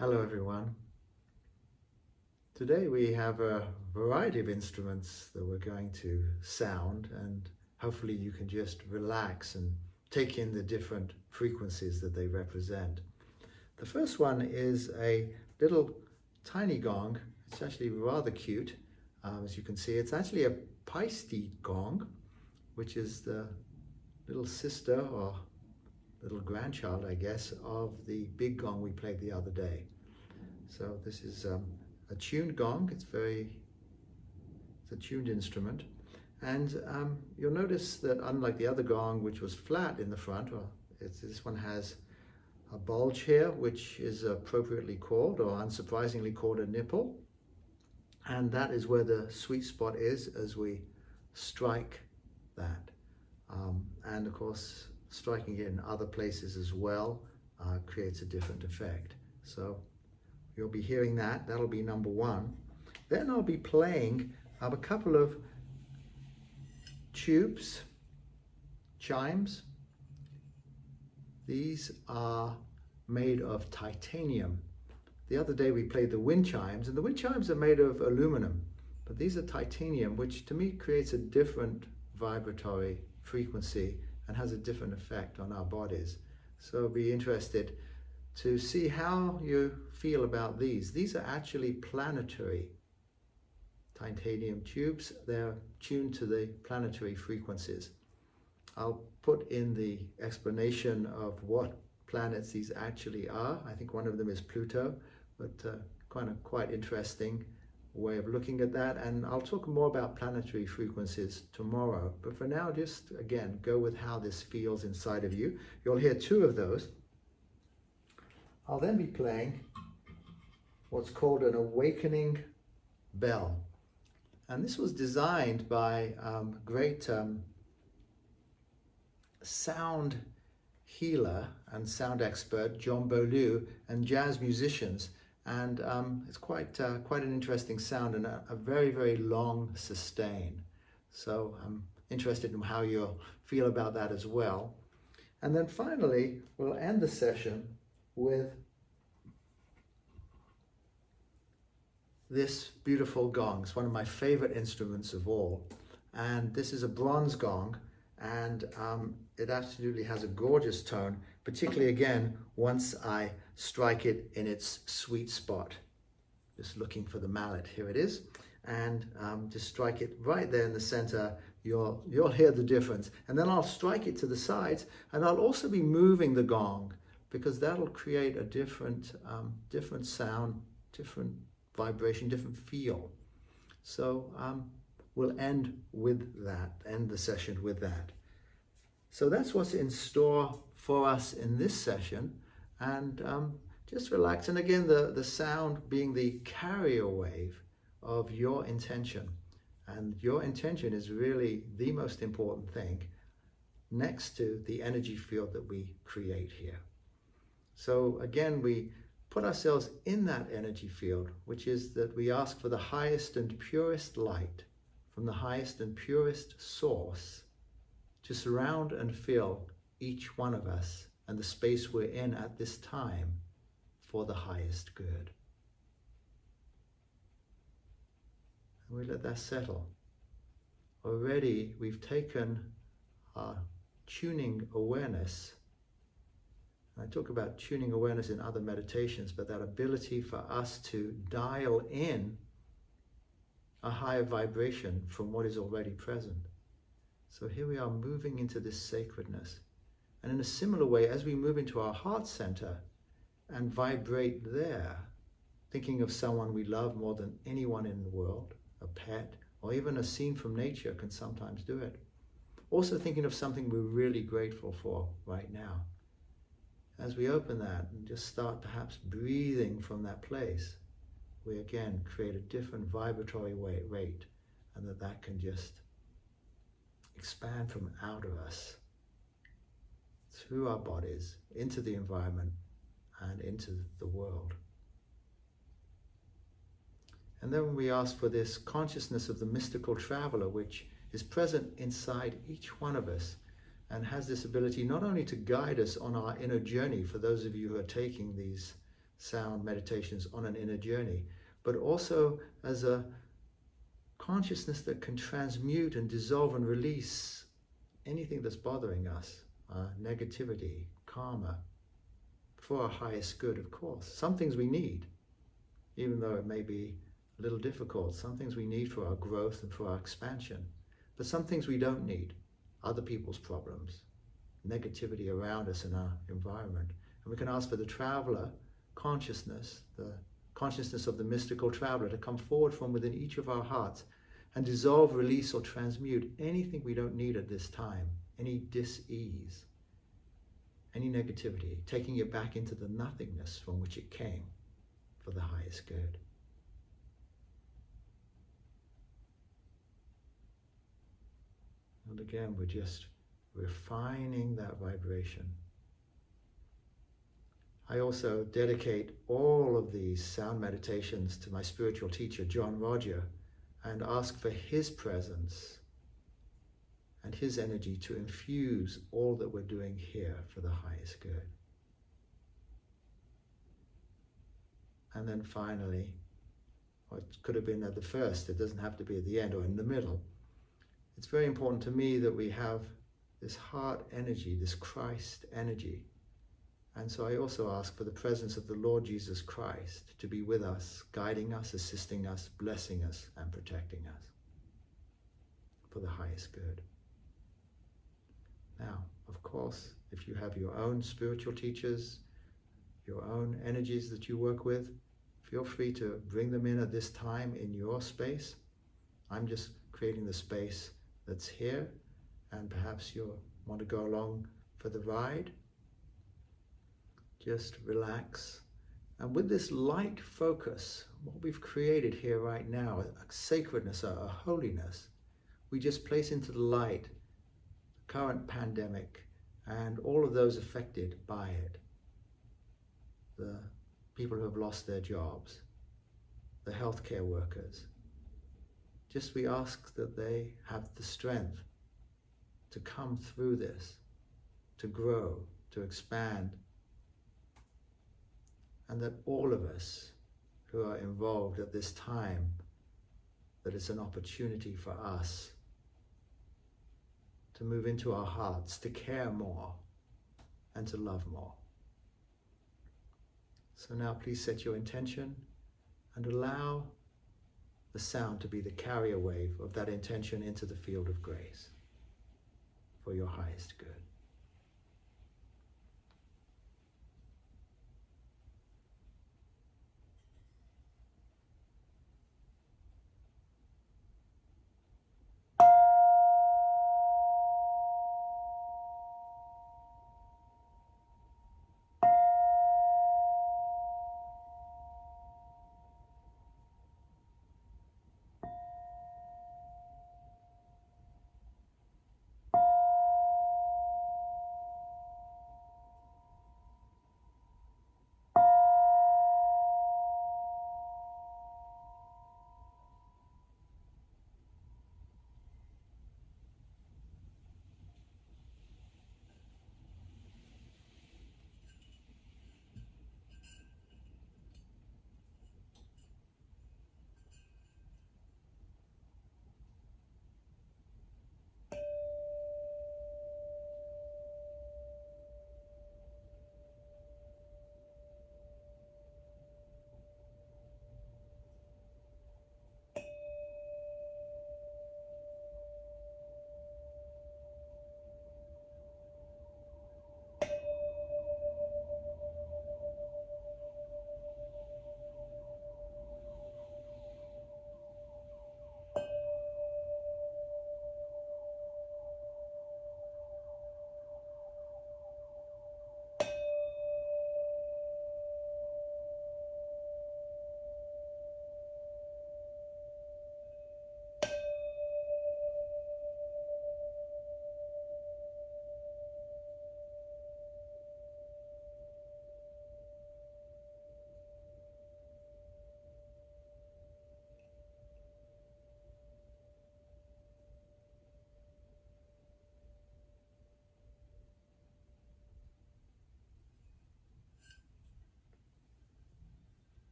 Hello everyone. Today we have a variety of instruments that we're going to sound, and hopefully you can just relax and take in the different frequencies that they represent. The first one is a little tiny gong. It's actually rather cute. As you can see, it's actually a Paiste gong, which is the little sister or little grandchild, I guess, of the big gong we played the other day. So this is a tuned gong. It's a tuned instrument, and you'll notice that unlike the other gong, which was flat in the front, this one has a bulge here, which is appropriately called, or unsurprisingly called, a nipple, and that is where the sweet spot is as we strike that. And of course, striking it in other places as well creates a different effect. So you'll be hearing that. That'll be number one. Then I'll be playing a couple of tubes, chimes. These are made of titanium. The other day we played the wind chimes, and the wind chimes are made of aluminum, but these are titanium, which to me creates a different vibratory frequency and has a different effect on our bodies. So be interested to see how you feel about these. These are actually planetary titanium tubes. They're tuned to the planetary frequencies. I'll put in the explanation of what planets these actually are. I think one of them is Pluto, but quite interesting way of looking at that. And I'll talk more about planetary frequencies tomorrow. But for now, just again, go with how this feels inside of you. You'll hear two of those. I'll then be playing what's called an awakening bell. And this was designed by great sound healer and sound expert John Beaulieu and jazz musicians. And it's quite an interesting sound and a very, very long sustain. So I'm interested in how you'll feel about that as well. And then finally, we'll end the session with this beautiful gong. It's one of my favorite instruments of all. And this is a bronze gong, and it absolutely has a gorgeous tone, particularly again, once I strike it in its sweet spot. Just looking for the mallet, here it is. And just strike it right there in the center. You'll hear the difference. And then I'll strike it to the sides, and I'll also be moving the gong, because that'll create a different sound, different vibration, different feel. So we'll end the session with that. So that's what's in store for us in this session. And just relax. And again, the sound being the carrier wave of your intention. And your intention is really the most important thing next to the energy field that we create here. So again, we put ourselves in that energy field, which is that we ask for the highest and purest light from the highest and purest source to surround and fill each one of us and the space we're in at this time for the highest good. And we let that settle. Already we've taken our tuning awareness. I talk about tuning awareness in other meditations, but that ability for us to dial in a higher vibration from what is already present. So here we are moving into this sacredness. And in a similar way, as we move into our heart center and vibrate there, thinking of someone we love more than anyone in the world, a pet, or even a scene from nature can sometimes do it. Also thinking of something we're really grateful for right now. As we open that and just start perhaps breathing from that place, we again create a different vibratory rate, and that can just expand from out of us, through our bodies, into the environment and into the world. And then we ask for this consciousness of the mystical traveler, which is present inside each one of us, and has this ability not only to guide us on our inner journey, for those of you who are taking these sound meditations on an inner journey, but also as a consciousness that can transmute and dissolve and release anything that's bothering us, negativity, karma, for our highest good, of course. Some things we need, even though it may be a little difficult. Some things we need for our growth and for our expansion. But some things we don't need. Other people's problems, negativity around us in our environment. And we can ask for the traveler consciousness, the consciousness of the mystical traveler, to come forward from within each of our hearts and dissolve, release, or transmute anything we don't need at this time, any dis-ease, any negativity, taking it back into the nothingness from which it came for the highest good. And again, we're just refining that vibration. I also dedicate all of these sound meditations to my spiritual teacher, John Roger, and ask for his presence and his energy to infuse all that we're doing here for the highest good. And then finally, or it could have been at the first, it doesn't have to be at the end or in the middle. It's very important to me that we have this heart energy, this Christ energy. And so I also ask for the presence of the Lord Jesus Christ to be with us, guiding us, assisting us, blessing us, and protecting us for the highest good. Now, of course, if you have your own spiritual teachers, your own energies that you work with, feel free to bring them in at this time in your space. I'm just creating the space that's here, and perhaps you'll want to go along for the ride. Just relax. And with this light focus, what we've created here right now, a sacredness, a holiness, we just place into the light the current pandemic and all of those affected by it. The people who have lost their jobs, the healthcare workers. Just we ask that they have the strength to come through this, to grow, to expand, and that all of us who are involved at this time, that it's an opportunity for us to move into our hearts, to care more and to love more. So now please set your intention and allow the sound to be the carrier wave of that intention into the field of grace for your highest good.